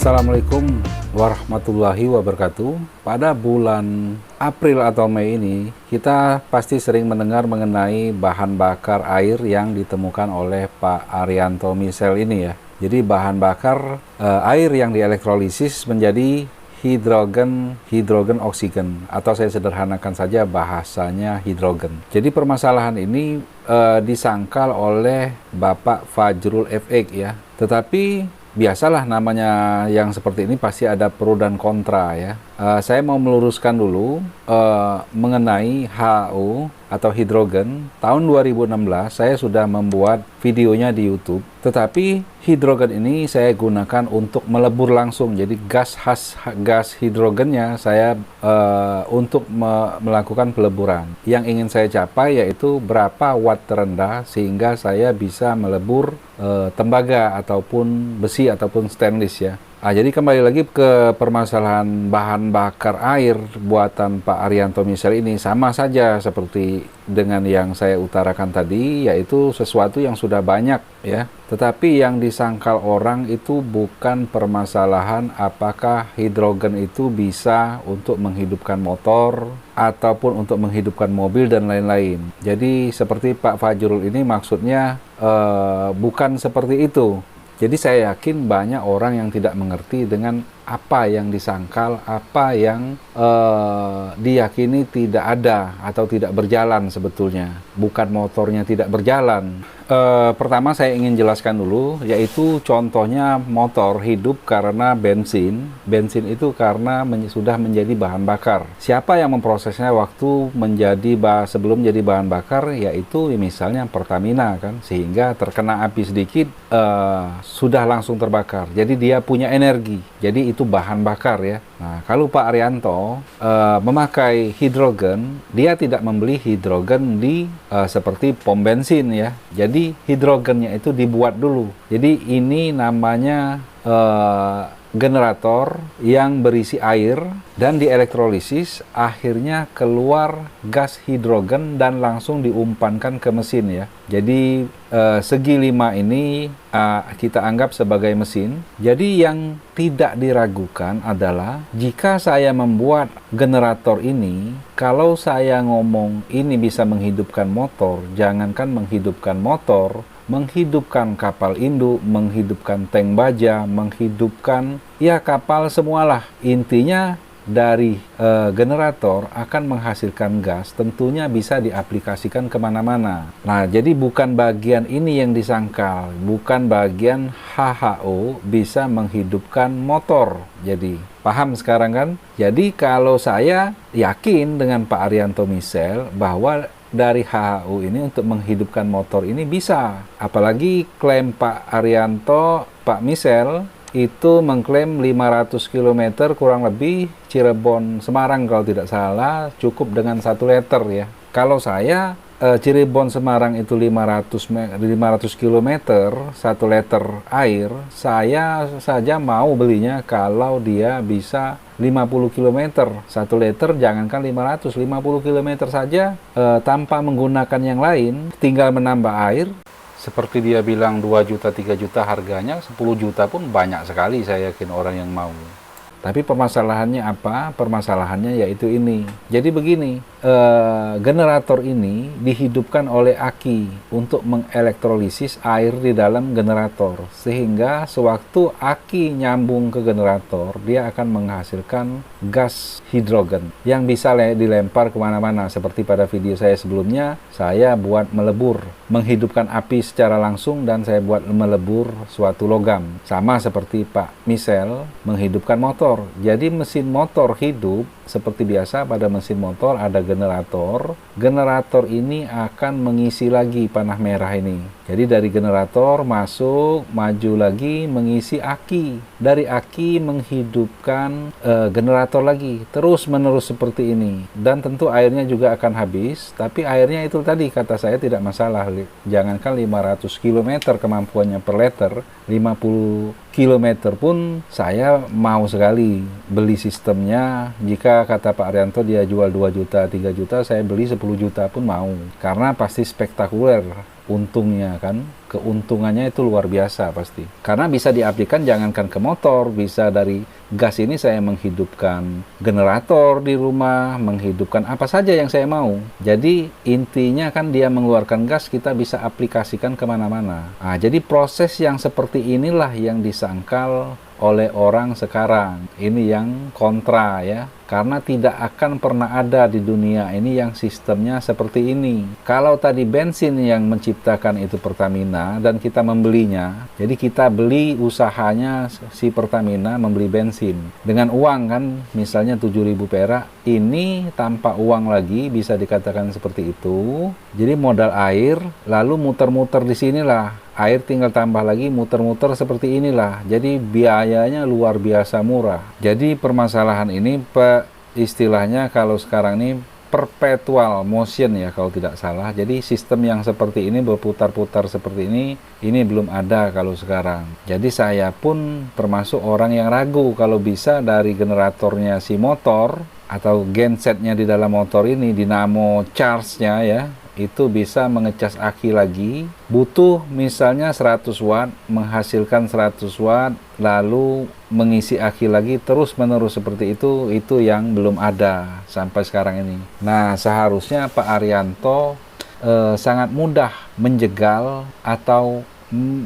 Assalamualaikum warahmatullahi wabarakatuh. Pada bulan April atau Mei ini, kita pasti sering mendengar mengenai bahan bakar air yang ditemukan oleh Pak Arianto Misel ini ya. Jadi bahan bakar air yang dielektrolisis menjadi hidrogen oksigen, atau saya sederhanakan saja bahasanya hidrogen. Jadi permasalahan ini disangkal oleh Bapak Fajrul FX ya. Tetapi biasalah namanya yang seperti ini pasti ada pro dan kontra ya. Saya mau meluruskan dulu mengenai HO atau hidrogen. Tahun 2016 saya sudah membuat videonya di YouTube. Tetapi hidrogen ini saya gunakan untuk melebur langsung. Jadi gas hidrogennya saya untuk melakukan peleburan. Yang ingin saya capai yaitu berapa watt terendah sehingga saya bisa melebur tembaga ataupun besi ataupun stainless ya. Jadi kembali lagi ke permasalahan bahan bakar air buatan Pak Arianto Misel ini, sama saja seperti dengan yang saya utarakan tadi, yaitu sesuatu yang sudah banyak ya. Tetapi yang disangkal orang itu bukan permasalahan apakah hidrogen itu bisa untuk menghidupkan motor ataupun untuk menghidupkan mobil dan lain-lain. Jadi seperti Pak Fajrul ini maksudnya bukan seperti itu. Jadi saya yakin banyak orang yang tidak mengerti dengan apa yang disangkal, apa yang diyakini tidak ada atau tidak berjalan sebetulnya. Bukan motornya tidak berjalan. Pertama saya ingin jelaskan dulu, yaitu contohnya motor hidup karena bensin. Bensin itu karena sudah menjadi bahan bakar. Siapa yang memprosesnya waktu sebelum menjadi bahan bakar, yaitu misalnya Pertamina kan, sehingga terkena api sedikit sudah langsung terbakar. Jadi dia punya energi. Jadi itu bahan bakar ya. Nah, kalau Pak Arianto memakai hidrogen, dia tidak membeli hidrogen di seperti pom bensin ya. Jadi hidrogennya itu dibuat dulu. Jadi ini namanya generator yang berisi air dan dielektrolisis, akhirnya keluar gas hidrogen dan langsung diumpankan ke mesin ya. Jadi segi 5 ini kita anggap sebagai mesin. Jadi yang tidak diragukan adalah jika saya membuat generator ini, kalau saya ngomong ini bisa menghidupkan motor, jangankan menghidupkan motor, menghidupkan kapal induk, menghidupkan tank baja, menghidupkan ya kapal semualah. Intinya dari generator akan menghasilkan gas, tentunya bisa diaplikasikan kemana-mana. Nah, jadi bukan bagian ini yang disangkal, bukan bagian HHO bisa menghidupkan motor. Jadi paham sekarang kan? Jadi kalau saya yakin dengan Pak Arianto Misel bahwa dari HHO ini untuk menghidupkan motor ini bisa. Apalagi klaim Pak Arianto, Pak Misel itu mengklaim 500 km kurang lebih Cirebon Semarang kalau tidak salah cukup dengan 1 liter ya. Kalau saya Cirebon Semarang itu 500 km 1 liter air, saya saja mau belinya kalau dia bisa 50 km 1 liter, jangankan 550 km saja tanpa menggunakan yang lain, tinggal menambah air. Seperti dia bilang 2 juta, 3 juta harganya, 10 juta pun banyak sekali saya yakin orang yang mau. Tapi permasalahannya apa? Permasalahannya yaitu ini. Jadi begini, generator ini dihidupkan oleh aki untuk mengelektrolisis air di dalam generator. Sehingga sewaktu aki nyambung ke generator, dia akan menghasilkan gas hidrogen yang bisa dilempar kemana-mana. Seperti pada video saya sebelumnya, saya buat melebur, menghidupkan api secara langsung dan saya buat melebur suatu logam. Sama seperti Pak Misel menghidupkan motor. Jadi mesin motor hidup seperti biasa. Pada mesin motor ada generator. Generator ini akan mengisi lagi panah merah ini. Jadi dari generator masuk, maju lagi, mengisi aki. Dari aki menghidupkan generator lagi. Terus menerus seperti ini. Dan tentu airnya juga akan habis. Tapi airnya itu tadi kata saya tidak masalah. Jangankan 500 km kemampuannya per liter, 50 km pun saya mau sekali beli sistemnya. Jika kata Pak Arianto dia jual 2 juta, 3 juta, saya beli 10 juta pun mau. Karena pasti spektakuler untungnya kan, keuntungannya itu luar biasa pasti. Karena bisa diaplikasikan jangankan ke motor, bisa dari gas ini saya menghidupkan generator di rumah, menghidupkan apa saja yang saya mau. Jadi intinya kan dia mengeluarkan gas, kita bisa aplikasikan kemana-mana. Nah, jadi proses yang seperti inilah yang disangkal oleh orang sekarang. Ini yang kontra ya. Karena tidak akan pernah ada di dunia ini yang sistemnya seperti ini. Kalau tadi bensin yang menciptakan itu Pertamina dan kita membelinya, jadi kita beli usahanya si Pertamina membeli bensin. Dengan uang kan, misalnya 7.000 perak, ini tanpa uang lagi bisa dikatakan seperti itu. Jadi modal air, lalu muter-muter di sinilah. Air tinggal tambah lagi, muter-muter seperti inilah. Jadi biayanya luar biasa murah. Jadi permasalahan ini istilahnya kalau sekarang ini perpetual motion ya kalau tidak salah. Jadi sistem yang seperti ini berputar-putar seperti ini belum ada kalau sekarang. Jadi saya pun termasuk orang yang ragu kalau bisa dari generatornya si motor atau gensetnya di dalam motor ini, dinamo charge-nya ya, itu bisa mengecas aki lagi, butuh misalnya 100 watt, menghasilkan 100 watt, lalu mengisi aki lagi terus-menerus seperti itu yang belum ada sampai sekarang ini. Nah, seharusnya Pak Arianto sangat mudah menjegal atau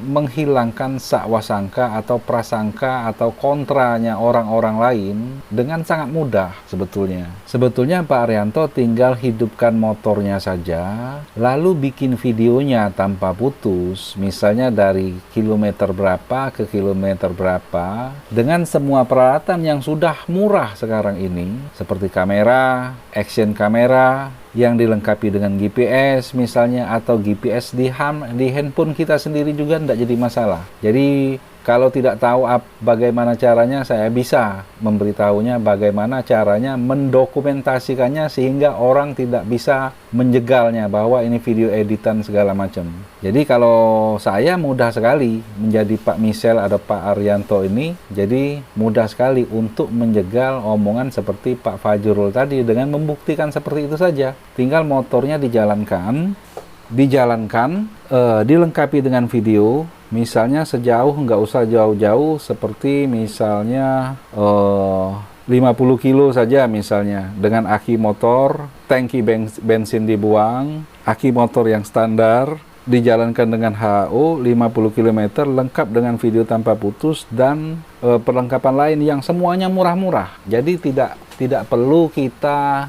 menghilangkan sakwasangka atau prasangka atau kontranya orang-orang lain dengan sangat mudah sebetulnya. Sebetulnya Pak Arianto tinggal hidupkan motornya saja, lalu bikin videonya tanpa putus, misalnya dari kilometer berapa ke kilometer berapa, dengan semua peralatan yang sudah murah sekarang ini, seperti kamera, action kamera, yang dilengkapi dengan GPS misalnya, atau GPS di handphone kita sendiri juga tidak jadi masalah. Jadi kalau tidak tahu bagaimana caranya, saya bisa memberitahunya bagaimana caranya mendokumentasikannya sehingga orang tidak bisa menjegalnya bahwa ini video editan segala macam. Jadi kalau saya mudah sekali menjadi Pak Michel atau Pak Arianto ini, jadi mudah sekali untuk menjegal omongan seperti Pak Fajrul tadi dengan membuktikan seperti itu saja. Tinggal motornya dijalankan, dilengkapi dengan video. Misalnya sejauh, nggak usah jauh-jauh, seperti misalnya 50 kilo saja misalnya, dengan aki motor, tangki bensin dibuang, aki motor yang standar, dijalankan dengan HO 50 km, lengkap dengan video tanpa putus, dan perlengkapan lain yang semuanya murah-murah. Jadi tidak perlu kita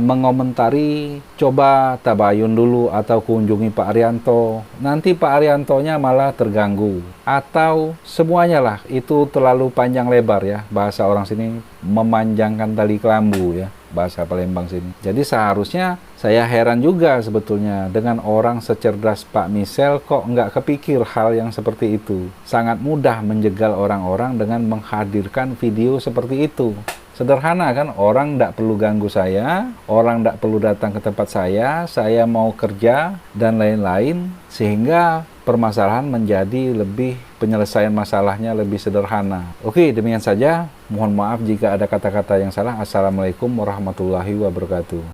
mengomentari, coba tabayun dulu atau kunjungi Pak Arianto, nanti Pak Ariantonya malah terganggu, atau semuanya lah, itu terlalu panjang lebar ya, bahasa orang sini memanjangkan tali kelambu ya, bahasa Palembang sini. Jadi seharusnya saya heran juga sebetulnya dengan orang secerdas Pak Michel kok nggak kepikir hal yang seperti itu. Sangat mudah menjegal orang-orang dengan menghadirkan video seperti itu. Sederhana kan, orang tidak perlu ganggu saya, orang tidak perlu datang ke tempat saya mau kerja, dan lain-lain, sehingga permasalahan menjadi penyelesaian masalahnya lebih sederhana. Oke, demikian saja. Mohon maaf jika ada kata-kata yang salah. Assalamualaikum warahmatullahi wabarakatuh.